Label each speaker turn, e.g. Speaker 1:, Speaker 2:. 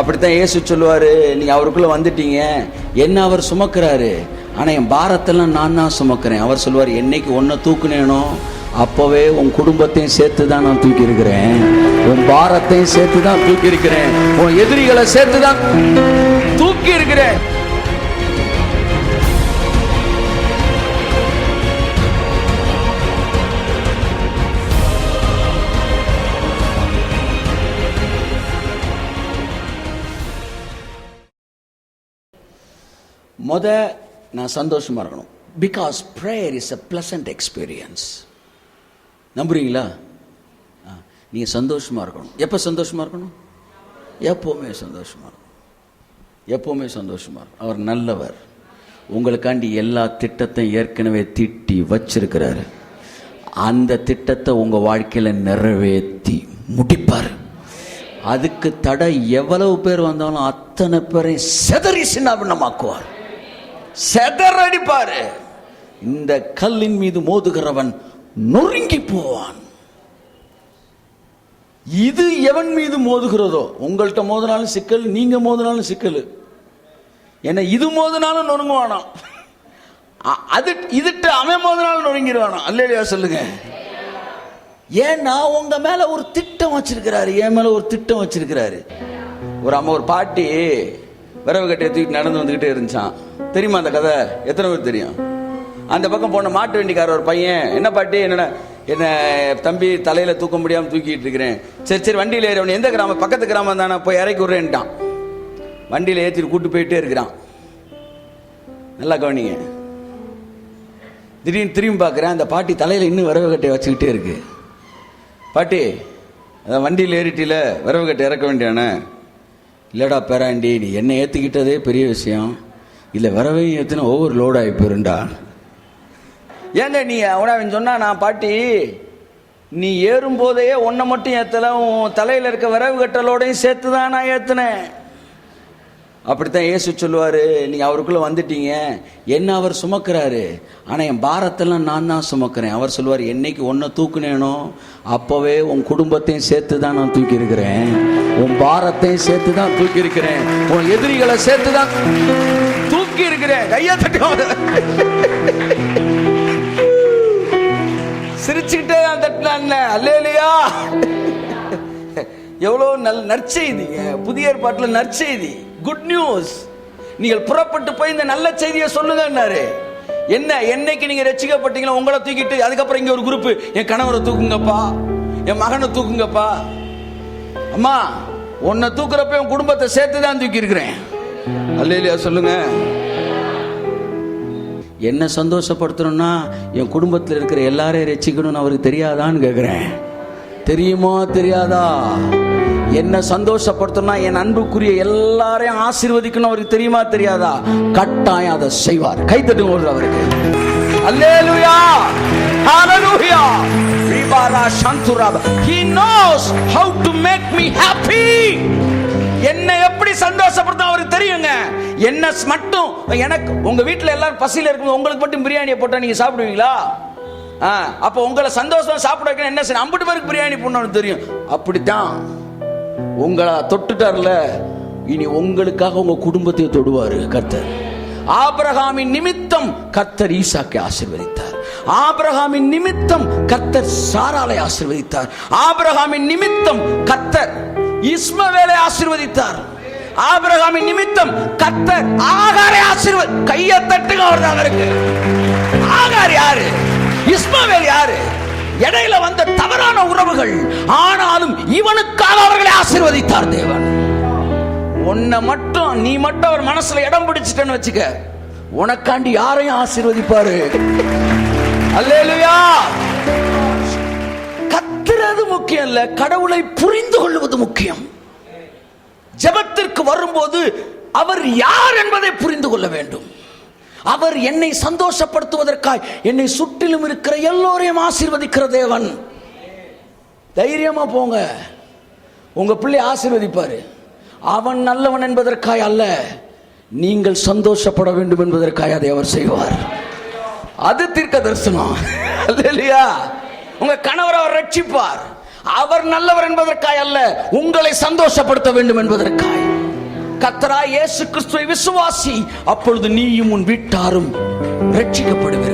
Speaker 1: அப்படித்தான் இயேசு சொல்லுவாரு, நீங்க அவருக்குள்ள வந்துட்டீங்க, என்ன அவர் சுமக்கிறாரு, ஆனா என் பாரத்தெல்லாம் நான் தான் சுமக்கிறேன். அவர் சொல்லுவார், என்னைக்கு ஒன்ன தூக்குனேனோ அப்பவே உன் குடும்பத்தையும் சேர்த்து தான் நான் தூக்கி இருக்கிறேன், உன் பாரத்தையும் சேர்த்து தான் தூக்கி இருக்கிறேன், உன் எதிரிகளை சேர்த்து தான் தூக்கி இருக்கிறேன். நான் சந்தோஷமா இருக்கணும். Because prayer is a pleasant experience. நம்புறீங்களா? நீங்க சந்தோஷமா இருக்கணும். எப்ப சந்தோஷமா இருக்கணும்? எப்பவுமே சந்தோஷமா இருக்கணும். எப்பவுமே சந்தோஷமா இருக்கணும். அவர் நல்லவர். உங்களுக்காண்டி எல்லா திட்டத்தையும் ஏற்கனவே தீட்டி வச்சிருக்கிறாரு. அந்த திட்டத்தை உங்க வாழ்க்கையில நிறைவேற்றி முடிப்பார். அதுக்கு தடை எவ்வளவு பேர் வந்தாலும் அத்தனை பேரை செதறி சின்னாபின்னமாக்குவார், செதறடிப்பாரு. இந்த கல்லின் மீது மோதுகிறவன் நொறுங்கி போவான். இது எவன் மீது மோதுகிறதோ, உங்கள்கிட்ட மோதினாலும் சிக்கல், நீங்க மோதினாலும் சிக்கல். ஏன்னா இது மோதினாலும் நொறுங்குவானா, அது இதுட்டு அவன் மோதினாலும் நொறுங்கிடுவானா. அல்லேலூயா சொல்லுங்க. ஏன்னா உங்க மேல ஒரு திட்டம் வச்சிருக்கிறாரு, என் மேல ஒரு திட்டம் வச்சிருக்கிறாரு. ஒரு அம்மா, ஒரு பாட்டி விரவு கட்டையை தூக்கி நடந்து வந்துகிட்டே இருந்துச்சான். தெரியுமா அந்த கதை? எத்தனை பேர் தெரியும்? அந்த பக்கம் போன மாட்டு வண்டிக்கார ஒரு பையன், என்ன பாட்டி, என்ன தம்பி தலையில தூக்க முடியாம தூக்கிட்டு இருக்கிறேன். சரி சரி வண்டியில ஏறி, அவன் எந்த கிராமம், பக்கத்து கிராமம் தானே, போய் இறக்கி விடுறேன்ட்டான். வண்டியில ஏற்றிட்டு கூட்டு போயிட்டே இருக்கிறான். நல்லா கவனிங்க. திடீர்னு திரும்பி பார்க்குறேன், அந்த பாட்டி தலையில இன்னும் விரவு கட்டையை வச்சுக்கிட்டே இருக்கு. பாட்டி, அதான் வண்டியில் ஏறிட்டில, விரவு கட்டை இறக்க வேண்டியானே. இல்லடா பேராண்டி, நீ என்ன ஏற்றிக்கிட்டதே பெரிய விஷயம், இல்லை விரவையும் ஏற்றினா ஒவ்வொரு லோடு ஆகி போயிருண்டா. ஏங்க நீ அவன் சொன்னா, நான் பாட்டி நீ ஏறும்போதே ஒன்றை மட்டும் ஏற்றல, உன் தலையில் இருக்க விரவு கட்டலோடையும் சேர்த்து தான் நான் ஏற்றினேன். அப்படித்தான் இயேசு சொல்லுவாரு, நீங்க அவருக்குள்ள வந்துட்டீங்க, என்ன அவர் சுமக்கிறாரு, ஆனா என் பாரத்தெல்லாம் நான் தான் சுமக்கிறேன். அவர் சொல்லுவார், என்னைக்கு ஒன்ன தூக்குனேனோ அப்பவே உன் குடும்பத்தையும் சேர்த்து தான் நான் தூக்கி இருக்கிறேன், உன் பாரத்தையும் சேர்த்து தான் தூக்கி இருக்கிறேன், உன் எதிரிகளை சேர்த்து தான் தூக்கி இருக்கிறேன். கையா தட்டி சிரிச்சுக்கிட்டே தான் தட்டினான். அல்லேலூயா. எவ்வளவு நல்ல நற்செய்திங்க, புதிய ஏற்பாட்டில் நற்செய்தி, குட் நியூஸ். நீங்கள் புறப்பட்டு போய் இந்த நல்ல செய்தியை சொல்லுங்கன்னாரு. என்ன, என்னைக்கு நீங்க ரட்சிக்கப்பட்டீங்களோ உங்களை தூக்கிட்டு அதுக்கப்புறம் இங்க ஒரு குரூப், என் கணவரை தூக்குங்கப்பா, என் மகனை தூக்குங்கப்பா. அம்மா, உன்னை தூக்குறப்ப என் குடும்பத்தை சேர்த்து தான் தூக்கி இருக்கிறேன். அல்லேலூயா சொல்லுங்க. என்ன சந்தோஷப்படுத்தணும்னா என் குடும்பத்தில் இருக்கிற எல்லாரையும் ரட்சிக்கணும்னு அவருக்கு தெரியாதான்னு கேட்கிறேன். தெரியுமா தெரியாதா? என்ன சந்தோஷப்படுத்தணும்னா என் அன்புக்குரிய எல்லாரையும் ஆசீர்வதிக்கணும் அவருக்கு தெரியுமா தெரியாதா? கட்டாயம் அதை செய்வார். கை தட்டுங்க அவருக்கு. அல்லேலூயா, ஹalleluya. ரிபாரா சந்துராப. He knows how to make me happy. என்ன எப்படி சந்தோஷப்படுத்த அவருக்கு தெரியுங்க. என்ன மட்டும் எனக்கு, உங்க வீட்டுல எல்லாரும் பசியில இருக்கும், உங்களுக்கு மட்டும் பிரியாணியை போட்டா நீங்க சாப்பிடுவீங்களா? அப்ப உங்களை சந்தோஷமா சாப்பிட வைக்க என்ன செய்யணும்? 50 பேருக்கு பிரியாணி போடணும்னு தெரியும். அப்படித்தான் உங்களை தொட்டுட்டார்ல, இனி உங்களுக்காக உங்க குடும்பத்தை தொடுவாரு கர்த்தர். ஆபிரகாமின் நிமித்தம் கர்த்தர் ஈசாக்கை ஆசீர்வதித்தார். ஆபிரகாமின் நிமித்தம் கர்த்தர் சாராளை ஆசீர்வதித்தார். ஆபிரகாமின் நிமித்தம் கர்த்தர் இஸ்மவேலை ஆசீர்வதித்தார். ஆபிரகாமின் நிமித்தம் கர்த்தர் ஆகாரை ஆசீர்வதி. கையை தட்டுங்க அவருக்கு. ஆகார் யாரு? இஸ்மவேல் யாரு? இடையில வந்த தவறான உறவுகள், ஆனாலும் இவனுக்காக அவர்களை ஆசீர்வதித்தார் தேவன். உன்னை மட்டும், நீ மட்டும் அவர் மனசுல இடம் பிடிச்சிட்டேன்னு வச்சுக்க, உனக்காண்டி யாரையும் ஆசீர்வதிப்பாரு. அல்லேலூயா. கத்துறது முக்கியம் இல்ல, கடவுளை புரிந்து கொள்வது முக்கியம். ஜெபத்திற்கு வரும்போது அவர் யார் என்பதை புரிந்து கொள்ள வேண்டும். அவர் என்னை சந்தோஷப்படுத்துவதற்காய் என்னை சுற்றிலும் இருக்கிற எல்லோரையும் ஆசீர்வதிக்கிற தேவன். தைரியமா போங்க, உங்க பிள்ளை ஆசீர்வதிப்பாரு. அவன் நல்லவன் என்பதற்காய் அல்ல, நீங்கள் சந்தோஷப்பட வேண்டும் என்பதற்காக அதை அவர் செய்வார். அது தீர்க்க தரிசனம். அல்லேலூயா. உங்க கணவர் அவர் ரட்சிப்பார். அவர் நல்லவர் என்பதற்காய் அல்ல, உங்களை சந்தோஷப்படுத்த வேண்டும் என்பதற்காய். கர்த்தராகிய இயேசு கிறிஸ்துவை விசுவாசி, அப்பொழுது நீயும் உன் வீட்டாரும் ரட்சிக்கப்படுவீர்கள்.